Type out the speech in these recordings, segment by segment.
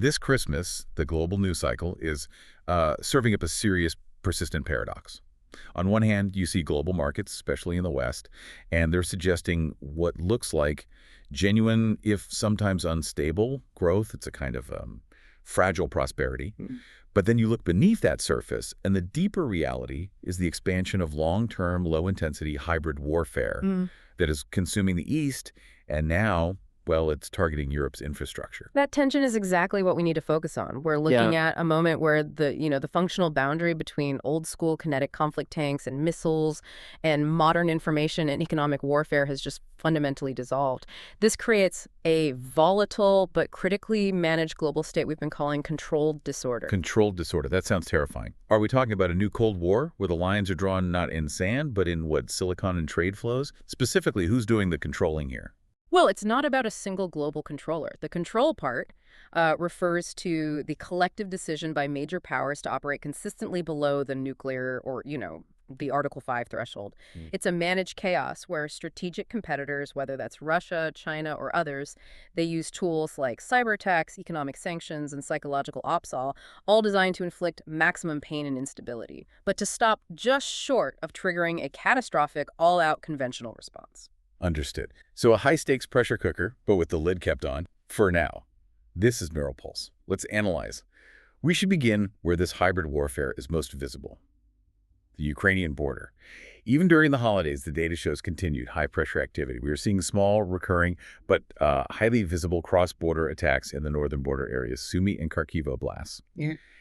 This Christmas, the global news cycle is serving up a serious, persistent paradox. On one hand, you see global markets, especially in the West, and they're suggesting what looks like genuine, if sometimes unstable, growth. It's a kind of fragile prosperity. But then you look beneath that surface, and the deeper reality is the expansion of long-term, low-intensity hybrid warfare that is consuming the East, and now, well, it's targeting Europe's infrastructure. That tension is exactly what we need to focus on. We're looking at a moment where the functional boundary between old school kinetic conflict tanks and missiles and modern information and economic warfare has just fundamentally dissolved. This creates a volatile but critically managed global state we've been calling controlled disorder. Controlled disorder. That sounds terrifying. Are we talking about a new Cold War where the lines are drawn not in sand, but in what, silicon and trade flows? Specifically, who's doing the controlling here? Well, it's not about a single global controller. The control part refers to the collective decision by major powers to operate consistently below the nuclear or, the Article 5 threshold. It's a managed chaos where strategic competitors, whether that's Russia, China, or others, they use tools like cyberattacks, economic sanctions, and psychological opsol, all designed to inflict maximum pain and instability, but to stop just short of triggering a catastrophic, all-out conventional response. Understood. So a high-stakes pressure cooker, but with the lid kept on, for now. This is Neural Pulse. Let's analyze. We should begin where this hybrid warfare is most visible. The Ukrainian border. Even during the holidays, the data shows continued high-pressure activity. We are seeing small, recurring, but highly visible cross-border attacks in the northern border areas, Sumy and Kharkiv oblasts.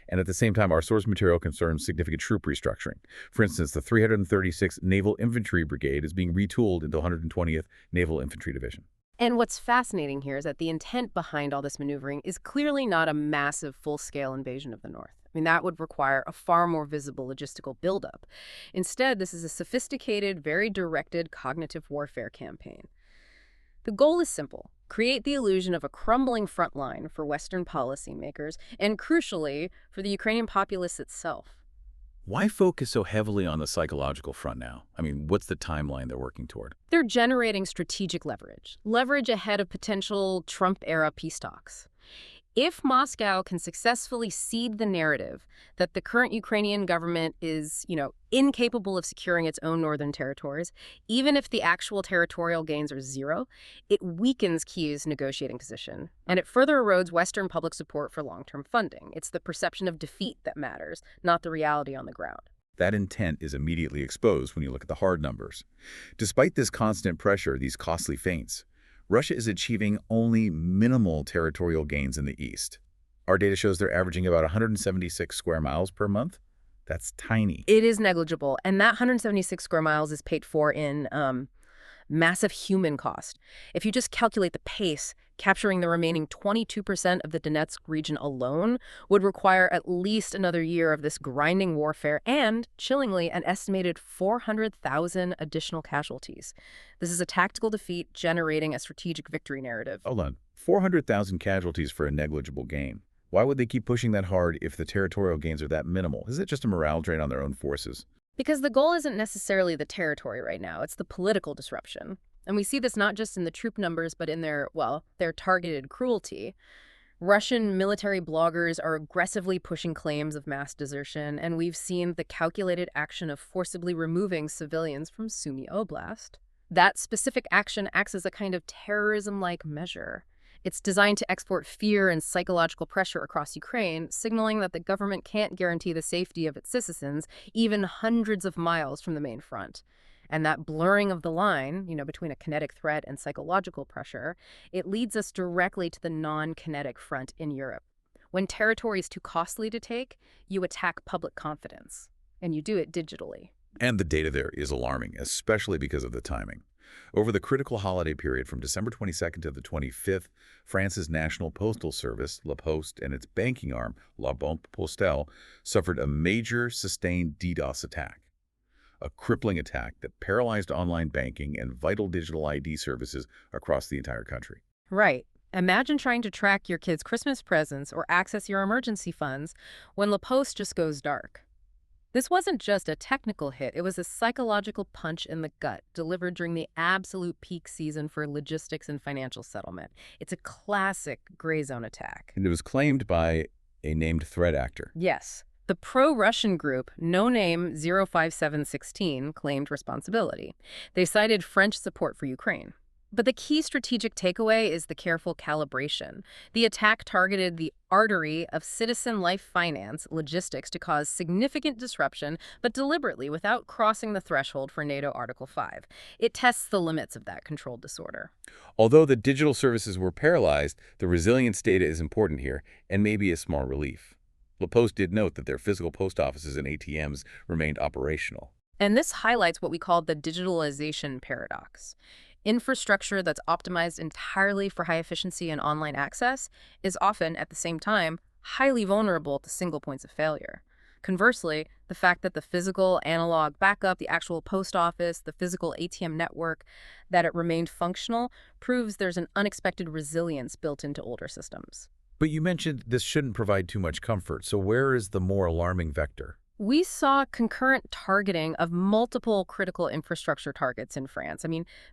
And at the same time, our source material concerns significant troop restructuring. For instance, the 336th Naval Infantry Brigade is being retooled into 120th Naval Infantry Division. And what's fascinating here is that the intent behind all this maneuvering is clearly not a massive, full-scale invasion of the North. I mean, that would require a far more visible logistical buildup. Instead, this is a sophisticated, very directed cognitive warfare campaign. The goal is simple. Create the illusion of a crumbling front line for Western policymakers and, crucially, for the Ukrainian populace itself. Why focus so heavily on the psychological front now? I mean, what's the timeline they're working toward? They're generating strategic leverage ahead of potential Trump-era peace talks. If Moscow can successfully seed the narrative that the current Ukrainian government is, incapable of securing its own northern territories, even if the actual territorial gains are zero, it weakens Kyiv's negotiating position, and it further erodes Western public support for long-term funding. It's the perception of defeat that matters, not the reality on the ground. That intent is immediately exposed when you look at the hard numbers. Despite this constant pressure, these costly feints, Russia is achieving only minimal territorial gains in the east. Our data shows they're averaging about 176 square miles per month. That's tiny. It is negligible, and that 176 square miles is paid for in massive human cost. If you just calculate the pace, capturing the remaining 22% of the Donetsk region alone would require at least another year of this grinding warfare and, chillingly, an estimated 400,000 additional casualties. This is a tactical defeat generating a strategic victory narrative. Hold on. 400,000 casualties for a negligible gain. Why would they keep pushing that hard if the territorial gains are that minimal? Is it just a morale drain on their own forces? Because the goal isn't necessarily the territory right now, it's the political disruption. And we see this not just in the troop numbers, but in their targeted cruelty. Russian military bloggers are aggressively pushing claims of mass desertion, and we've seen the calculated action of forcibly removing civilians from Sumy Oblast. That specific action acts as a kind of terrorism-like measure. It's designed to export fear and psychological pressure across Ukraine, signaling that the government can't guarantee the safety of its citizens, even hundreds of miles from the main front. And that blurring of the line, between a kinetic threat and psychological pressure, it leads us directly to the non-kinetic front in Europe. When territory is too costly to take, you attack public confidence, and you do it digitally. And the data there is alarming, especially because of the timing. Over the critical holiday period from December 22nd to the 25th, France's National Postal Service, La Poste, and its banking arm, La Banque Postale, suffered a major sustained DDoS attack. A crippling attack that paralyzed online banking and vital digital ID services across the entire country. Right. Imagine trying to track your kids' Christmas presents or access your emergency funds when La Poste just goes dark. This wasn't just a technical hit, it was a psychological punch in the gut delivered during the absolute peak season for logistics and financial settlement. It's a classic gray zone attack. And it was claimed by a named threat actor. Yes. The pro-Russian group, no name 05716, claimed responsibility. They cited French support for Ukraine. But the key strategic takeaway is the careful calibration. The attack targeted the artery of citizen life finance logistics to cause significant disruption, but deliberately without crossing the threshold for NATO Article 5. It tests the limits of that controlled disorder. Although the digital services were paralyzed, the resilience data is important here and maybe a small relief. Poste did note that their physical post offices and ATMs remained operational. And this highlights what we call the digitalization paradox. Infrastructure that's optimized entirely for high efficiency and online access is often, at the same time, highly vulnerable to single points of failure. Conversely, the fact that the physical analog backup, the actual post office, the physical ATM network, that it remained functional, proves there's an unexpected resilience built into older systems. But you mentioned this shouldn't provide too much comfort, so where is the more alarming vector? We saw concurrent targeting of multiple critical infrastructure targets in France.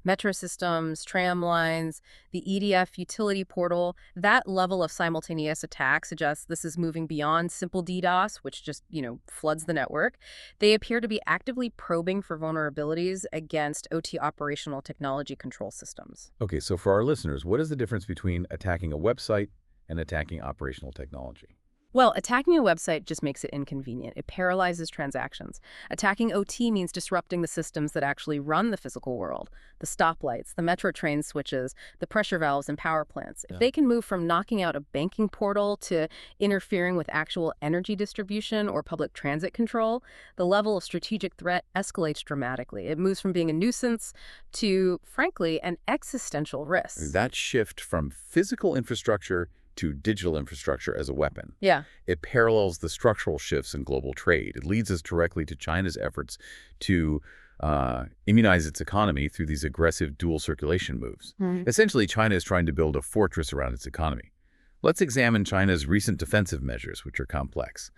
Metro systems, tram lines, the EDF utility portal. That level of simultaneous attack suggests this is moving beyond simple DDoS, which just, floods the network. They appear to be actively probing for vulnerabilities against OT operational technology control systems. Okay, so for our listeners, what is the difference between attacking a website and attacking operational technology? Well, attacking a website just makes it inconvenient. It paralyzes transactions. Attacking OT means disrupting the systems that actually run the physical world. The stoplights, the metro train switches, the pressure valves and power plants. If they can move from knocking out a banking portal to interfering with actual energy distribution or public transit control, the level of strategic threat escalates dramatically. It moves from being a nuisance to, frankly, an existential risk. That shift from physical infrastructure to digital infrastructure as a weapon. Yeah. It parallels the structural shifts in global trade. It leads us directly to China's efforts to immunize its economy through these aggressive dual circulation moves. Essentially, China is trying to build a fortress around its economy. Let's examine China's recent defensive measures, which are complex.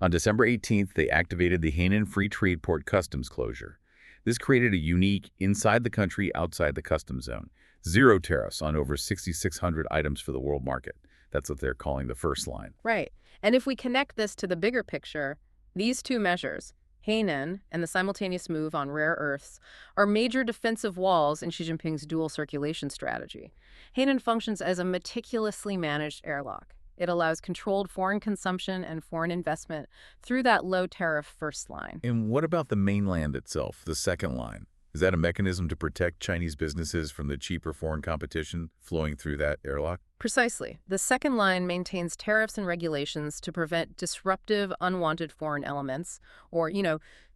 On December 18th, they activated the Hainan Free Trade Port customs closure. This created a unique inside the country, outside the customs zone. Zero tariffs on over 6,600 items for the world market. That's what they're calling the first line. Right. And if we connect this to the bigger picture, these two measures, Hainan and the simultaneous move on rare earths, are major defensive walls in Xi Jinping's dual circulation strategy. Hainan functions as a meticulously managed airlock. It allows controlled foreign consumption and foreign investment through that low-tariff first line. And what about the mainland itself, the second line? Is that a mechanism to protect Chinese businesses from the cheaper foreign competition flowing through that airlock? Precisely. The second line maintains tariffs and regulations to prevent disruptive, unwanted foreign elements or,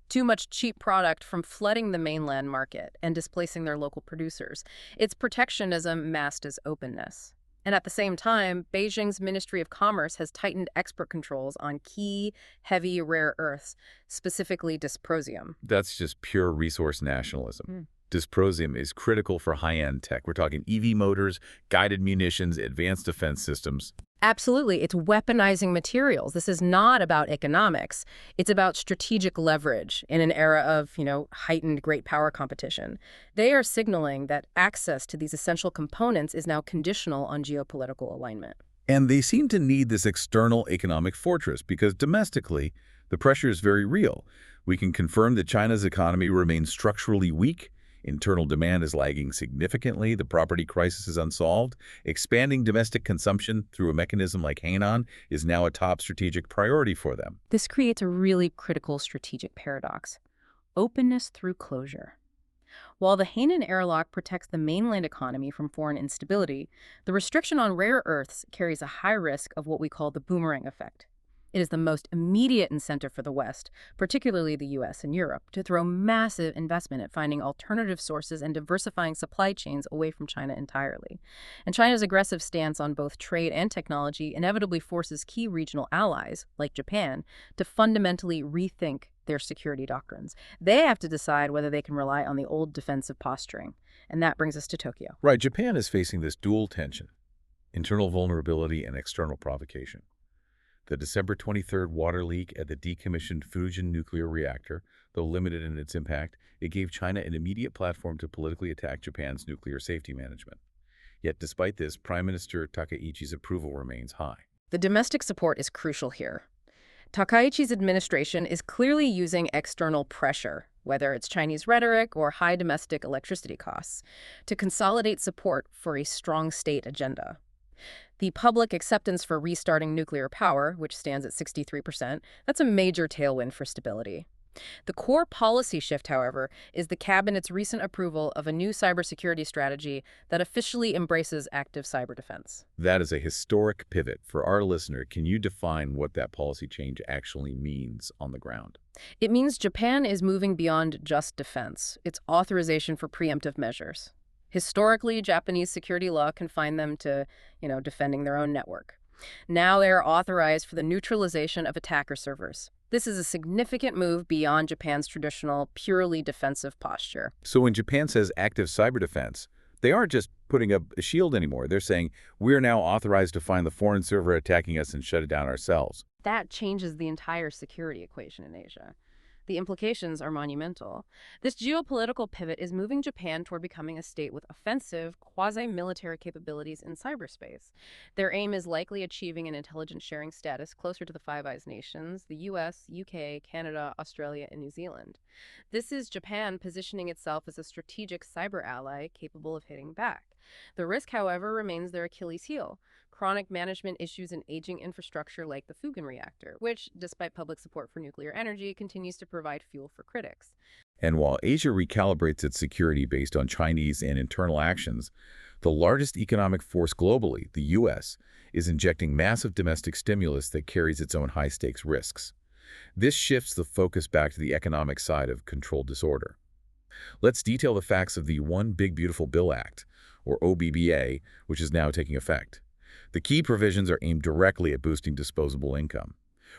too much cheap product from flooding the mainland market and displacing their local producers. It's protectionism masked as openness. And at the same time, Beijing's Ministry of Commerce has tightened export controls on key, heavy rare earths, specifically dysprosium. That's just pure resource nationalism. Dysprosium is critical for high-end tech. We're talking EV motors, guided munitions, advanced defense systems. Absolutely. It's weaponizing materials. This is not about economics. It's about strategic leverage in an era of, heightened great power competition. They are signaling that access to these essential components is now conditional on geopolitical alignment. And they seem to need this external economic fortress because domestically, the pressure is very real. We can confirm that China's economy remains structurally weak. Internal demand is lagging significantly. The property crisis is unsolved. Expanding domestic consumption through a mechanism like Hainan is now a top strategic priority for them. This creates a really critical strategic paradox. Openness through closure. While the Hainan airlock protects the mainland economy from foreign instability, the restriction on rare earths carries a high risk of what we call the boomerang effect. It is the most immediate incentive for the West, particularly the U.S. and Europe, to throw massive investment at finding alternative sources and diversifying supply chains away from China entirely. And China's aggressive stance on both trade and technology inevitably forces key regional allies, like Japan, to fundamentally rethink their security doctrines. They have to decide whether they can rely on the old defensive posturing. And that brings us to Tokyo. Right, Japan is facing this dual tension, internal vulnerability and external provocation. The December 23rd water leak at the decommissioned Fujian nuclear reactor, though limited in its impact, it gave China an immediate platform to politically attack Japan's nuclear safety management. Yet despite this, Prime Minister Takaichi's approval remains high. The domestic support is crucial here. Takaichi's administration is clearly using external pressure, whether it's Chinese rhetoric or high domestic electricity costs, to consolidate support for a strong state agenda. The public acceptance for restarting nuclear power, which stands at 63%, that's a major tailwind for stability. The core policy shift, however, is the cabinet's recent approval of a new cybersecurity strategy that officially embraces active cyber defense. That is a historic pivot. For our listener, can you define what that policy change actually means on the ground? It means Japan is moving beyond just defense. It's authorization for preemptive measures. Historically, Japanese security law confined them to, defending their own network. Now they are authorized for the neutralization of attacker servers. This is a significant move beyond Japan's traditional, purely defensive posture. So when Japan says active cyber defense, they aren't just putting up a shield anymore. They're saying, we're now authorized to find the foreign server attacking us and shut it down ourselves. That changes the entire security equation in Asia. The implications are monumental. This geopolitical pivot is moving Japan toward becoming a state with offensive, quasi-military capabilities in cyberspace. Their aim is likely achieving an intelligence sharing status closer to the Five Eyes nations, the US, UK, Canada, Australia, and New Zealand. This is Japan positioning itself as a strategic cyber ally capable of hitting back. The risk, however, remains their Achilles heel: chronic management issues and aging infrastructure like the Fujian reactor, which, despite public support for nuclear energy, continues to provide fuel for critics. And while Asia recalibrates its security based on Chinese and internal actions, the largest economic force globally, the U.S., is injecting massive domestic stimulus that carries its own high-stakes risks. This shifts the focus back to the economic side of controlled disorder. Let's detail the facts of the One Big Beautiful Bill Act, or OBBA, which is now taking effect. The key provisions are aimed directly at boosting disposable income.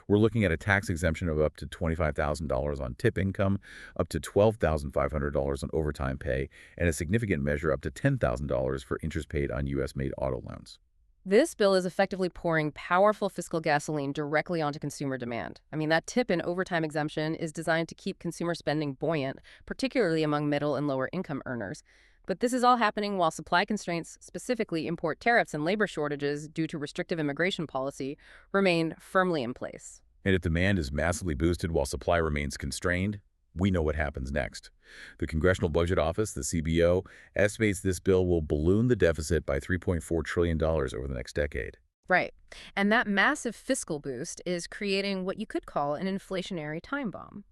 We're looking at a tax exemption of up to $25,000 on tip income, up to $12,500 on overtime pay, and a significant measure up to $10,000 for interest paid on U.S.-made auto loans. This bill is effectively pouring powerful fiscal gasoline directly onto consumer demand. That tip and overtime exemption is designed to keep consumer spending buoyant, particularly among middle and lower income earners. But this is all happening while supply constraints, specifically import tariffs and labor shortages due to restrictive immigration policy, remain firmly in place. And if demand is massively boosted while supply remains constrained, we know what happens next. The Congressional Budget Office, the CBO, estimates this bill will balloon the deficit by $3.4 trillion over the next decade. Right. And that massive fiscal boost is creating what you could call an inflationary time bomb.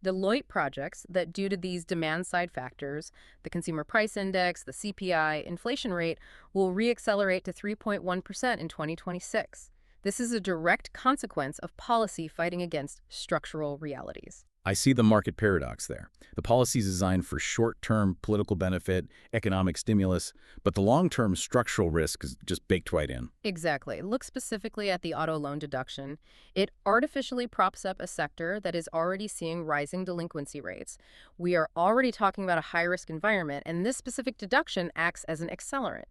Deloitte projects that due to these demand-side factors, the Consumer Price Index, the CPI, inflation rate, will reaccelerate to 3.1% in 2026. This is a direct consequence of policy fighting against structural realities. I see the market paradox there. The policy is designed for short-term political benefit, economic stimulus, but the long-term structural risk is just baked right in. Exactly. Look specifically at the auto loan deduction. It artificially props up a sector that is already seeing rising delinquency rates. We are already talking about a high-risk environment, and this specific deduction acts as an accelerant.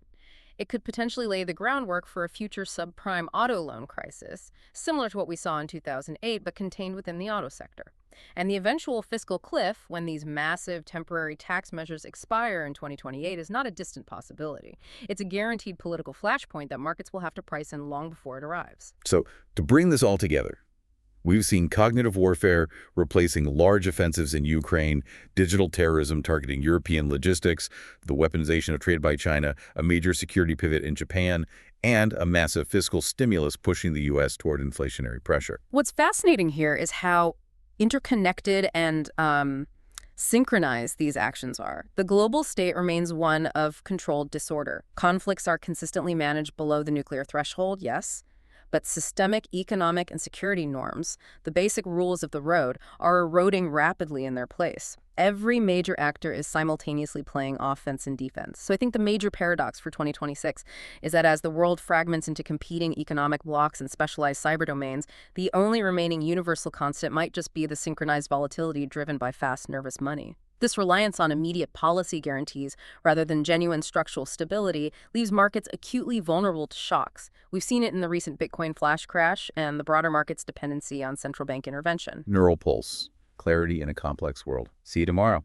It could potentially lay the groundwork for a future subprime auto loan crisis, similar to what we saw in 2008, but contained within the auto sector. And the eventual fiscal cliff, when these massive temporary tax measures expire in 2028, is not a distant possibility. It's a guaranteed political flashpoint that markets will have to price in long before it arrives. So, to bring this all together, we've seen cognitive warfare replacing large offensives in Ukraine, digital terrorism targeting European logistics, the weaponization of trade by China, a major security pivot in Japan, and a massive fiscal stimulus pushing the U.S. toward inflationary pressure. What's fascinating here is how interconnected and synchronized these actions are. The global state remains one of controlled disorder. Conflicts are consistently managed below the nuclear threshold, yes, but systemic economic and security norms, the basic rules of the road, are eroding rapidly in their place. Every major actor is simultaneously playing offense and defense. So I think the major paradox for 2026 is that as the world fragments into competing economic blocks and specialized cyber domains, the only remaining universal constant might just be the synchronized volatility driven by fast, nervous money. This reliance on immediate policy guarantees rather than genuine structural stability leaves markets acutely vulnerable to shocks. We've seen it in the recent Bitcoin flash crash and the broader market's dependency on central bank intervention. Neural pulse. Clarity in a complex world. See you tomorrow.